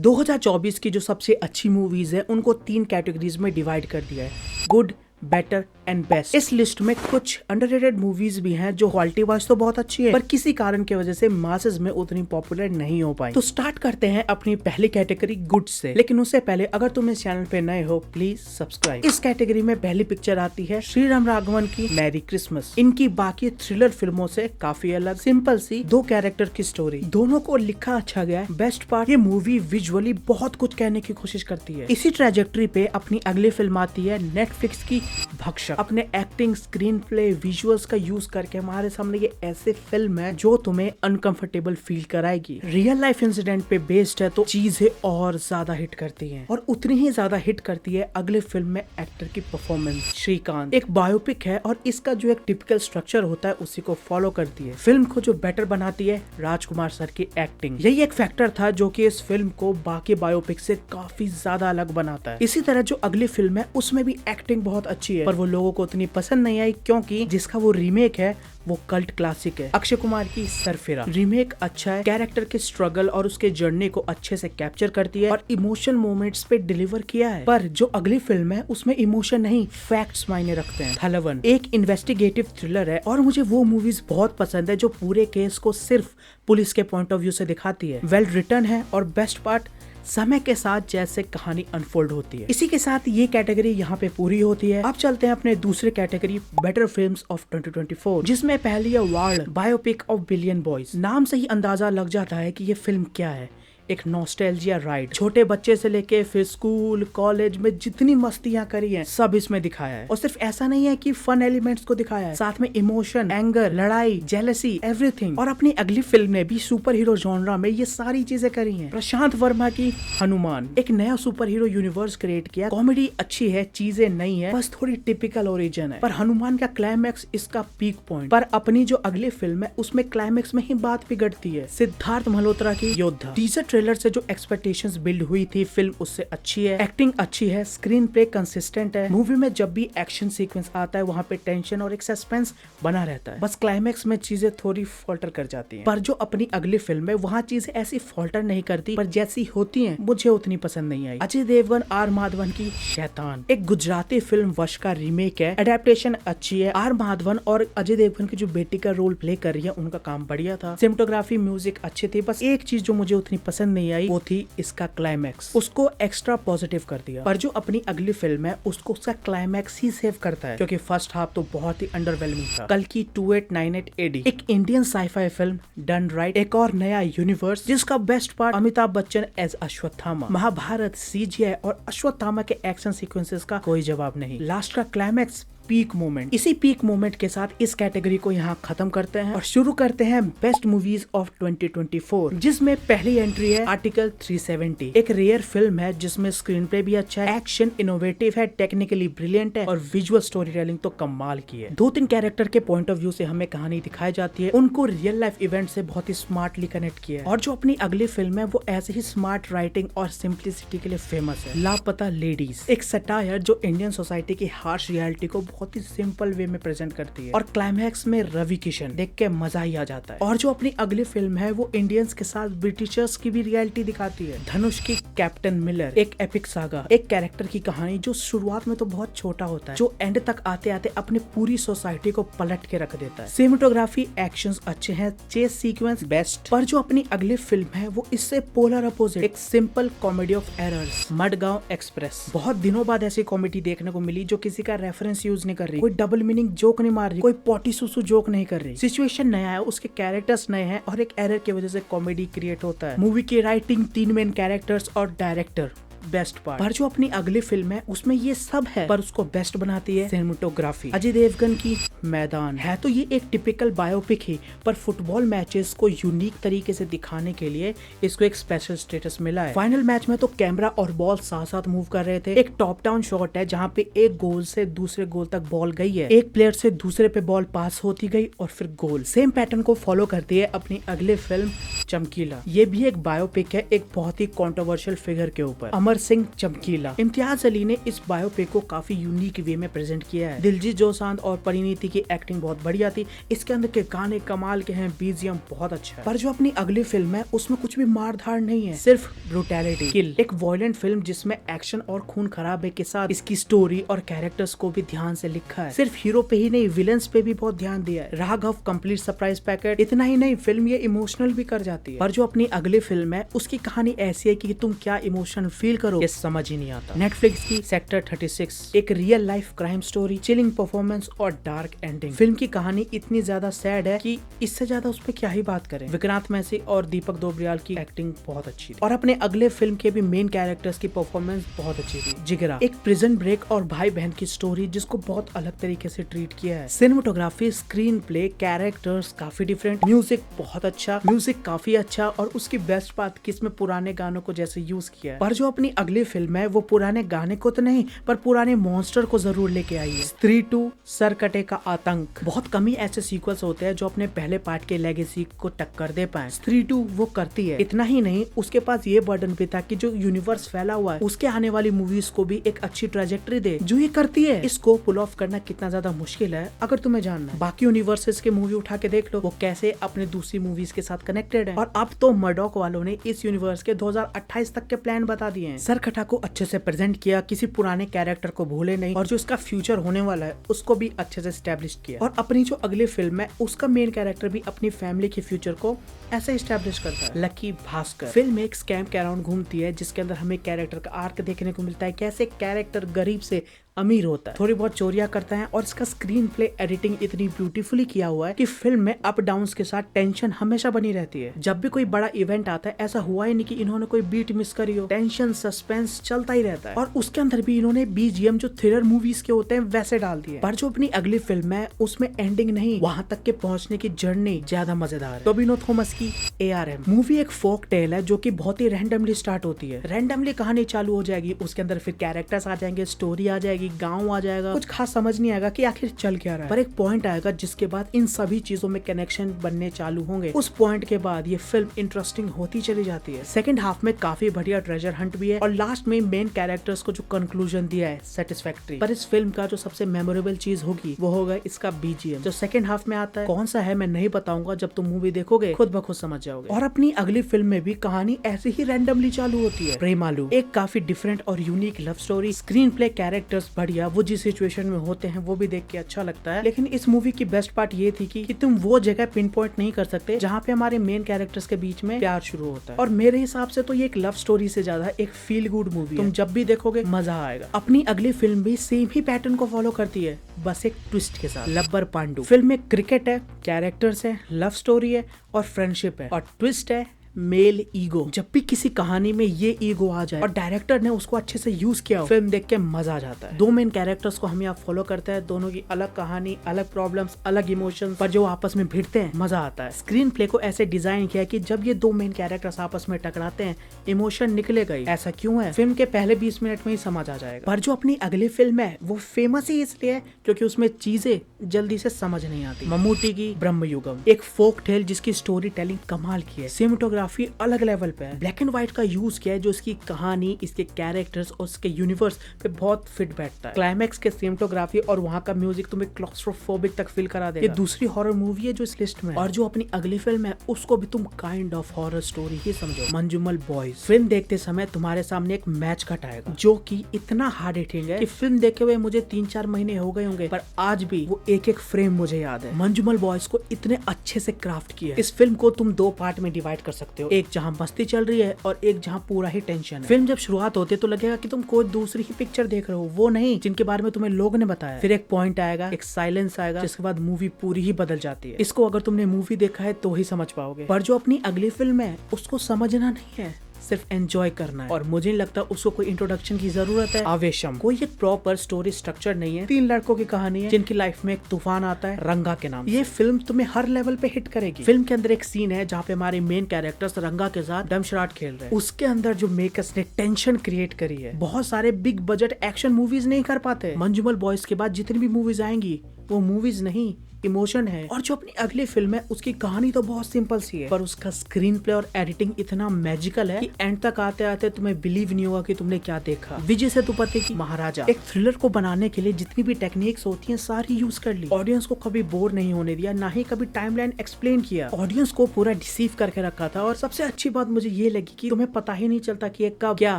2024 की जो सबसे अच्छी मूवीज है उनको 3 कैटेगरीज में डिवाइड कर दिया है, गुड, बेटर एंड बेस्ट। इस लिस्ट में कुछ अंडररेटेड मूवीज भी हैं जो क्वालिटी वाइज तो बहुत अच्छी है पर किसी कारण की वजह से मासेस में उतनी पॉपुलर नहीं हो पाई। तो स्टार्ट करते हैं अपनी पहली कैटेगरी गुड से, लेकिन उससे पहले अगर तुम इस चैनल पे नए हो प्लीज सब्सक्राइब। इस कैटेगरी में पहली पिक्चर आती है श्रीराम राघवन की मैरी क्रिसमस। इनकी बाकी थ्रिलर फिल्मों से काफी अलग, सिंपल सी 2 कैरेक्टर की स्टोरी, दोनों को लिखा अच्छा गया। बेस्ट पार्ट, ये मूवी विजुअली बहुत कुछ कहने की कोशिश करती है। इसी ट्रैजेक्टरी पे अपनी अगली फिल्म आती है नेटफ्लिक्स की भक्षक। अपने एक्टिंग, स्क्रीन प्ले, विजुअल्स का यूज करके हमारे सामने ये ऐसे फिल्म है जो तुम्हें अनकंफर्टेबल फील कराएगी। रियल लाइफ इंसिडेंट पे बेस्ड है तो चीजें और ज्यादा हिट करती हैं और उतनी ही ज्यादा हिट करती है अगले फिल्म में एक्टर की परफॉर्मेंस। श्रीकांत एक बायोपिक है और इसका जो एक टिपिकल स्ट्रक्चर होता है उसी को फॉलो करती है। फिल्म को जो बेटर बनाती है राजकुमार सर की एक्टिंग। यही एक फैक्टर था जो कि इस फिल्म को बाकी बायोपिक से काफी ज्यादा अलग बनाता है। इसी तरह जो अगली फिल्म है उसमें भी एक्टिंग बहुत अच्छी है पर वो लोगों को उतनी पसंद नहीं आई क्योंकि जिसका वो रीमेक है वो कल्ट क्लासिक है। अक्षय कुमार की सरफिरा रीमेक अच्छा है, कैरेक्टर के स्ट्रगल और उसके जर्नी को अच्छे से कैप्चर करती है और इमोशन मोमेंट्स पे डिलीवर किया है। पर जो अगली फिल्म है उसमें इमोशन नहीं, फैक्ट्स मायने रखते हैं। थलवन एक इन्वेस्टिगेटिव थ्रिलर है और मुझे वो मूवीज बहुत पसंद है जो पूरे केस को सिर्फ पुलिस के पॉइंट ऑफ व्यू से दिखाती है। वेल रिटर्न है और बेस्ट पार्ट, समय के साथ जैसे कहानी अनफोल्ड होती है। इसी के साथ ये कैटेगरी यहाँ पे पूरी होती है। अब चलते हैं अपने दूसरे कैटेगरी बेटर फिल्म्स ऑफ 2024, जिसमें पहली है ward biopic of billion boys. नाम से ही अंदाजा लग जाता है कि ये फिल्म क्या है, एक नॉस्टैल्जिया राइड। छोटे बच्चे से लेके फिर स्कूल कॉलेज में जितनी मस्तियां करी हैं सब इसमें दिखाया है। और सिर्फ ऐसा नहीं है कि फन एलिमेंट्स को दिखाया है, साथ में इमोशन, एंगर, लड़ाई, जेलसी, एवरीथिंग। और अपनी अगली फिल्म ने भी सुपर हीरो जॉनरा में ये सारी चीजें करी हैं। प्रशांत वर्मा की हनुमान एक नया सुपर हीरो यूनिवर्स क्रिएट किया। कॉमेडी अच्छी है, चीजें नहीं है, बस थोड़ी टिपिकल ओरिजिन है। पर हनुमान का क्लाइमैक्स इसका पीक पॉइंट। पर अपनी जो अगली फिल्म है उसमें क्लाइमैक्स में ही बात बिगड़ती है। सिद्धार्थ मल्होत्रा की योद्धा टीजर ट्रेलर से जो एक्सपेक्टेशंस बिल्ड हुई थी फिल्म उससे अच्छी है, एक्टिंग अच्छी है, स्क्रीन प्ले कंसिस्टेंट है। मूवी में जब भी एक्शन सीक्वेंस आता है वहाँ पे टेंशन और एक सस्पेंस बना रहता है, बस क्लाइमैक्स में चीजें थोड़ी फॉल्टर कर जाती हैं। पर जो अपनी अगली फिल्म है वहाँ चीजें ऐसी फॉल्टर नहीं करती, पर जैसी होती हैं मुझे उतनी पसंद नहीं आई। अजय देवगन आर माधवन की शैतान एक गुजराती फिल्म वश का रीमेक है। एडेप्टेशन अच्छी है। आर माधवन और अजय देवगन की जो बेटी का रोल प्ले कर रही है उनका काम बढ़िया था। सिनेमेटोग्राफी, म्यूजिक अच्छे थे। बस एक चीज जो मुझे उतनी पसंद नहीं आई वो थी इसका क्लाइमैक्स, उसको एक्स्ट्रा पॉजिटिव कर दिया। पर जो अपनी अगली फिल्म है उसको उसका क्लाइमैक्स ही सेव करता है क्योंकि फर्स्ट हाफ तो बहुत ही अंडरवेलमिंग था। कल की 2898 AD एक Indian sci fi film done right, एक और नया यूनिवर्स जिसका best part Amitabh Bachchan as Ashwatthama. Mahabharat, CGI और अश्वत्थामा के एक्शन सीक्वेंसेस का कोई जवाब नहीं। लास्ट का क्लाइमैक्स पीक मोमेंट। इसी पीक मोमेंट के साथ इस कैटेगरी को यहाँ खत्म करते हैं और शुरू करते हैं बेस्ट मूवीज ऑफ 2024, जिसमें पहली एंट्री है आर्टिकल 370। एक रेयर फिल्म है जिसमें स्क्रीन प्ले भी अच्छा है, एक्शन इनोवेटिव है, टेक्निकली ब्रिलियंट है और विजुअल स्टोरी टेलिंग तो कमाल की है। 2-3 कैरेक्टर के पॉइंट ऑफ व्यू से हमें कहानी दिखाई जाती है, उनको रियल लाइफ इवेंट से बहुत ही स्मार्टली कनेक्ट किया है। और जो अपनी अगली फिल्म है वो ऐसे ही स्मार्ट राइटिंग और सिंप्लिसिटी के लिए फेमस है। लापता लेडीज एक सटायर जो इंडियन सोसाइटी की हार्श रियलिटी को बहुत ही सिंपल वे में प्रेजेंट करती है और क्लाइमैक्स में रवि किशन देख के मजा ही आ जाता है। और जो अपनी अगली फिल्म है वो इंडियंस के साथ ब्रिटिशर्स की भी रियलिटी दिखाती है। धनुष की कैप्टन मिलर एक एपिक सागा, एक कैरेक्टर की कहानी जो शुरुआत में तो बहुत छोटा होता है, जो एंड तक आते आते अपनी पूरी सोसाइटी को पलट के रख देता है। सिनेमेटोग्राफी, एक्शंस अच्छे हैं, चेस सीक्वेंस बेस्ट। पर जो अपनी अगली फिल्म है वो इससे पोलर अपोजिट, एक simple comedy of errors, Madgaon express. बहुत दिनों बाद ऐसी कॉमेडी देखने को मिली जो किसी का रेफरेंस यूज नहीं कर रही, कोई डबल मीनिंग जोक नहीं मार रही, कोई पॉटी सुसु जोक नहीं कर रही। सिचुएशन नया है, उसके कैरेक्टर्स नए हैं और एक एरर की वजह से कॉमेडी क्रिएट होता है। मूवी की राइटिंग, 3 मेन कैरेक्टर्स और डायरेक्टर बेस्ट पार्ट। पर जो अपनी अगली फिल्म है उसमें ये सब है पर उसको बेस्ट बनाती है सिनेमेटोग्राफी। अजय देवगन की मैदान है तो ये एक टिपिकल बायोपिक ही, पर फुटबॉल मैचेस को यूनिक तरीके से दिखाने के लिए इसको एक स्पेशल स्टेटस मिला है। फाइनल मैच में तो कैमरा और बॉल साथ साथ मूव कर रहे थे। एक टॉप डाउन शॉट है जहाँ पे एक गोल से दूसरे गोल तक बॉल गई है, एक प्लेयर से दूसरे पे बॉल पास होती गई और फिर गोल। सेम पैटर्न को फॉलो करती है अपनी अगली फिल्म चमकीला। ये भी एक बायोपिक है एक बहुत ही कॉन्ट्रोवर्शियल फिगर के ऊपर। अमर गब्बर सिंह चमकीला। इम्तियाज अली ने इस बायोपिक को काफी यूनिक वे में प्रेजेंट किया है। दिलजीत दोसांझ और परिणीति की एक्टिंग बहुत बढ़िया थी। इसके अंदर के गाने कमाल के हैं, बीजीएम बहुत अच्छा है। पर जो अपनी अगली फिल्म है उसमें कुछ भी मार धाड़ नहीं है, सिर्फ ब्रूटैलिटी, किल। एक वायलेंट फिल्म जिसमें एक्शन और खून खराबे के साथ इसकी स्टोरी और कैरेक्टर्स को भी ध्यान से लिखा है। सिर्फ हीरो पे ही नहीं, विलन्स पे भी बहुत ध्यान दिया है। Raghav complete surprise packet. इतना ही नहीं, फिल्म ये इमोशनल भी कर जाती है। पर जो अपनी अगली फिल्म है उसकी कहानी ऐसी है कि तुम क्या इमोशन फील करो ये समझ ही नहीं आता। नेटफ्लिक्स की सेक्टर 36 एक real life crime story, chilling performance और डार्क एंडिंग। फिल्म की कहानी इतनी ज्यादा सैड है कि इससे ज्यादा उस पर क्या ही बात करें। विक्रांत मैसी और दीपक दोबरियाल की एक्टिंग बहुत अच्छी थी और अपने अगले फिल्म के भी मेन कैरेक्टर्स की परफॉर्मेंस बहुत अच्छी थी। जिगरा एक प्रिजन ब्रेक और भाई बहन की स्टोरी जिसको बहुत अलग तरीके से ट्रीट किया है। सिनेमेटोग्राफी, स्क्रीन प्ले, कैरेक्टर्स काफी डिफरेंट, म्यूजिक बहुत अच्छा, म्यूजिक काफी अच्छा और उसकी बेस्ट बात कि इसमें पुराने गानों को जैसे यूज किया है। पर जो अपनी अगली फिल्म है वो पुराने गाने को तो नहीं पर पुराने मॉन्स्टर को जरूर लेके आई है। स्त्री 2 सरकटे का आतंक। बहुत कम ही ऐसे सीक्वल्स होते हैं जो अपने पहले पार्ट के लेगेसी को टक्कर दे पाए। स्त्री 2 वो करती है। इतना ही नहीं, उसके पास ये बर्डन भी था कि जो यूनिवर्स फैला हुआ है उसके आने वाली मूवीज को भी एक अच्छी ट्रेजेक्टरी दे, जो ये करती है। इसको पुल ऑफ करना कितना ज्यादा मुश्किल है अगर तुम्हें जानना है। बाकी यूनिवर्सेस के मूवी उठा के देख लो वो कैसे अपने दूसरी मूवीज के साथ कनेक्टेड है। और अब तो मर्डॉक वालों ने इस यूनिवर्स के 2028 तक के प्लान बता दिए हैं। सरकटा को अच्छे से प्रेजेंट किया, किसी पुराने कैरेक्टर को भूले नहीं और जो इसका फ्यूचर होने वाला है उसको भी अच्छे से एस्टेब्लिश किया। और अपनी जो अगली फिल्म है उसका मेन कैरेक्टर भी अपनी फैमिली के फ्यूचर को ऐसे एस्टेब्लिश करता है। लकी भास्कर। फिल्म एक स्कैम के अराउंड घूमती है जिसके अंदर हमें कैरेक्टर का आर्क देखने को मिलता है, कैसे कैरेक्टर गरीब से अमीर होता है, थोड़ी बहुत चोरियां करता है और इसका स्क्रीन प्ले एडिटिंग इतनी ब्यूटीफुली किया हुआ है कि फिल्म में अप डाउन्स के साथ टेंशन हमेशा बनी रहती है। जब भी कोई बड़ा इवेंट आता है ऐसा हुआ ही नहीं कि इन्होंने कोई बीट मिस करी हो, टेंशन सस्पेंस चलता ही रहता है। और उसके अंदर भी इन्होंने बीजीएम जो थ्रिलर मूवीज के होते हैं वैसे डाल दिए। पर जो अपनी अगली फिल्म है उसमें एंडिंग नहीं, वहां तक के पहुंचने की जर्नी ज्यादा मजेदार है। टोबिनो थॉमस की ARM मूवी एक फोक टेल है जो कि बहुत ही रैंडमली स्टार्ट होती है। रैंडमली कहानी चालू हो जाएगी, उसके अंदर फिर कैरेक्टर्स आ जाएंगे, स्टोरी आ जाएगी, गाँव आ जाएगा, कुछ खास समझ नहीं आएगा कि आखिर चल क्या रहा है। पर एक पॉइंट आएगा जिसके बाद इन सभी चीजों में कनेक्शन बनने चालू होंगे। उस पॉइंट के बाद ये फिल्म इंटरेस्टिंग होती चली जाती है। सेकंड हाफ में काफी बढ़िया ट्रेजर हंट भी है और लास्ट में मेन कैरेक्टर्स को जो कंक्लूजन दिया है सेटिस्फैक्टरी। पर इस फिल्म का जो सबसे मेमोरेबल चीज होगी वो होगा इसका BGM जो सेकंड हाफ में आता है। कौन सा है मैं नहीं बताऊंगा, जब तुम मूवी देखोगे खुद ब खुद समझ जाओगे। और अपनी अगली फिल्म में भी कहानी ऐसे ही रैंडमली चालू होती है। प्रेमालू एक काफी डिफरेंट और unique love story, screen play, characters बढ़िया, वो जिस सिचुएशन में होते हैं वो भी देख के अच्छा लगता है। लेकिन इस मूवी की बेस्ट पार्ट ये थी कि तुम वो जगह पिन पॉइंट नहीं कर सकते जहाँ पे हमारे मेन कैरेक्टर्स के बीच में प्यार शुरू होता है। और मेरे हिसाब से तो ये एक लव स्टोरी से ज्यादा एक फील गुड मूवी है। तुम जब भी देखोगे मजा आएगा। अपनी अगली फिल्म भी सेम ही पैटर्न को फॉलो करती है, बस एक ट्विस्ट के साथ। लब्बर पांडु। फिल्म में क्रिकेट है, कैरेक्टर्स है, लव स्टोरी है और फ्रेंडशिप है और ट्विस्ट है मेल ईगो। जब भी किसी कहानी में ये ईगो आ जाए और डायरेक्टर ने उसको अच्छे से यूज किया हो, फिल्म देख के मजा आ जाता है। दो मेन कैरेक्टर्स को हम यहाँ फॉलो करते हैं, दोनों की अलग कहानी, अलग प्रॉब्लम्स, अलग इमोशंस, पर जो आपस में भिड़ते हैं मजा आता है। स्क्रीन प्ले को ऐसे डिजाइन किया कि जब ये दो मेन कैरेक्टर्स आपस में टकराते हैं इमोशन निकलेगा ही। ऐसा क्यों है फिल्म के पहले 20 मिनट में ही समझ आ जाएगा। पर जो अपनी अगली फिल्म है वो फेमस ही इसलिए है क्योंकि उसमें चीजें जल्दी से समझ नहीं आती। मम्मूटी की ब्रह्मयुगम एक फोक टेल जिसकी स्टोरी टेलिंग कमाल की है, सिनेमेटोग्राफी अलग लेवल पे है, ब्लैक एंड व्हाइट का यूज किया है जो इसकी कहानी, इसके कैरेक्टर्स और इसके यूनिवर्स पे बहुत फिट बैठता है। क्लाइमैक्स के सिनेमेटोग्राफी और वहाँ का म्यूजिक तुम्हें क्लॉस्ट्रोफोबिक तक फील करा देगा। ये दूसरी हॉरर मूवी है जो इस लिस्ट में है। और जो अपनी अगली फिल्म है उसको भी तुम काइंड ऑफ हॉरर स्टोरी ही समझो, मंजूमल बॉयज। फिल्म देखते समय तुम्हारे सामने एक मैच कट आएगा जो कि इतना हार्ड हिटिंग है कि फिल्म देखे हुए मुझे 3-4 महीने हो गए होंगे पर आज भी वो एक एक फ्रेम मुझे याद है। मंजूमल बॉयज को इतने अच्छे से क्राफ्ट किया। इस फिल्म को तुम 2 पार्ट में डिवाइड कर सकते हो, एक जहाँ मस्ती चल रही है और एक जहाँ पूरा ही टेंशन है। फिल्म जब शुरुआत होती है तो लगेगा कि तुम कोई दूसरी ही पिक्चर देख रहे हो, वो नहीं जिनके बारे में तुम्हें लोग ने बताया। फिर एक पॉइंट आएगा, एक साइलेंस आएगा जिसके बाद मूवी पूरी ही बदल जाती है। इसको अगर तुमने मूवी देखा है तो ही समझ पाओगे। पर जो अपनी अगली फिल्म है उसको समझना नहीं है, सिर्फ एंजॉय करना है। और मुझे नहीं लगता उसको कोई इंट्रोडक्शन की जरूरत है। आवेशम कोई एक प्रॉपर स्टोरी स्ट्रक्चर नहीं है, 3 लड़कों की कहानी है जिनकी लाइफ में एक तूफान आता है रंगा के नाम। ये फिल्म तुम्हें हर लेवल पे हिट करेगी। फिल्म के अंदर एक सीन है जहाँ पे हमारे मेन कैरेक्टर्स रंगा के साथ डमशराट खेल रहे हैं। उसके अंदर जो मेकर्स ने टेंशन क्रिएट करी है, बहुत सारे बिग बजट एक्शन मूवीज नहीं कर पाते। मंजूमल बॉयज के बाद जितनी भी मूवीज आएंगी वो मूवीज नहीं इमोशन है। और जो अपनी अगली फिल्म है उसकी कहानी तो बहुत सिंपल सी है, पर उसका स्क्रीन प्ले और एडिटिंग इतना मैजिकल है कि एंड तक आते आते तुम्हें बिलीव नहीं होगा कि तुमने क्या देखा। विजय सेतुपति की महाराजा एक थ्रिलर को बनाने के लिए जितनी भी टेक्निक्स होती हैं सारी यूज कर ली। ऑडियंस को कभी बोर नहीं होने दिया, ना ही कभी टाइमलाइन एक्सप्लेन किया। ऑडियंस को पूरा डिसीव करके रखा था। और सबसे अच्छी बात मुझे ये लगी कि तुम्हें पता ही नहीं चलता कि ये कब क्या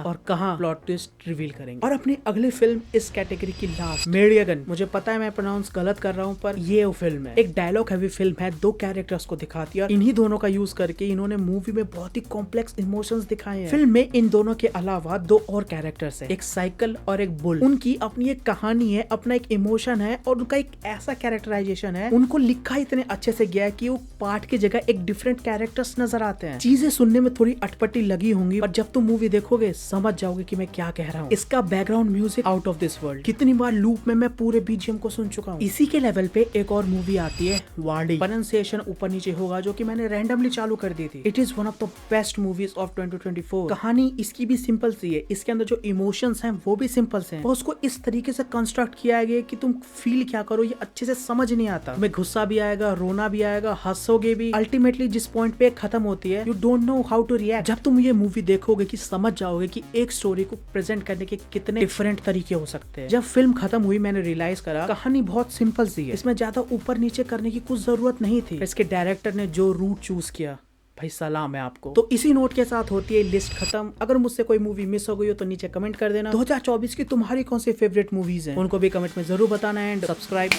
और कहां प्लॉट ट्विस्ट रिवील करेंगे। और अपनी अगली फिल्म इस कैटेगरी की लास्ट, मेडियगन। मुझे पता है मैं प्रोनाउंस गलत कर रहा हूँ, पर ये वो फिल्म है। एक डायलॉग हैवी फिल्म है, दो कैरेक्टर्स को दिखाती है और इन्हीं दोनों का यूज करके इन्होंने मूवी में बहुत ही कॉम्प्लेक्स इमोशंस दिखाए हैं। फिल्म में इन दोनों के अलावा दो और कैरेक्टर्स हैं, एक साइकिल और एक बुल। उनकी अपनी एक कहानी है, अपना एक इमोशन है और उनका एक ऐसा कैरेक्टराइजेशन है। उनको लिखा इतने अच्छे से गया है कि वो पार्ट की जगह एक डिफरेंट कैरेक्टर्स नजर आते हैं। चीजें सुनने में थोड़ी अटपटी लगी होंगी, पर जब तुम मूवी देखोगे समझ जाओगे कि मैं क्या कह रहा हूँ। इसका background music out of this world. कितनी बार लूप में मैं पूरे बीजीएम को सुन चुका हूँ। इसी के लेवल पे एक और मूवी आती है वार्डी। प्रोनाउंसिएशन ऊपर नीचे होगा, जो कि मैंने रैंडमली चालू कर दी थी। It is one of the best movies of 2024। कहानी इसकी भी सिंपल सी है, इसके अंदर जो इमोशंस हैं वो भी सिंपल से हैं। और उसको इस तरीके से कंस्ट्रक्ट किया गया कि तुम फील क्या करो ये अच्छे से समझ नहीं आता। तुम्हें गुस्सा भी आएगा, रोना भी आएगा, हंसोगे भी। अल्टीमेटली जिस पॉइंट पे खत्म होती है, you don't know how to react. जब तुम ये मूवी देखोगे कि समझ जाओगे कि एक स्टोरी को प्रेजेंट करने के कितने डिफरेंट तरीके हो सकते हैं। जब फिल्म खत्म हुई मैंने रियलाइज करा कहानी बहुत सिंपल सी है, इसमें ज्यादा ऊपर नीचे करने की कुछ जरूरत नहीं थी। इसके डायरेक्टर ने जो रूट चूज किया, भाई सलाम है आपको। तो इसी नोट के साथ होती है लिस्ट खत्म। अगर मुझसे कोई मूवी मिस हो गई हो तो नीचे कमेंट कर देना। 2024 की तुम्हारी कौन सी फेवरेट मूवीज हैं उनको भी कमेंट में जरूर बताना। And subscribe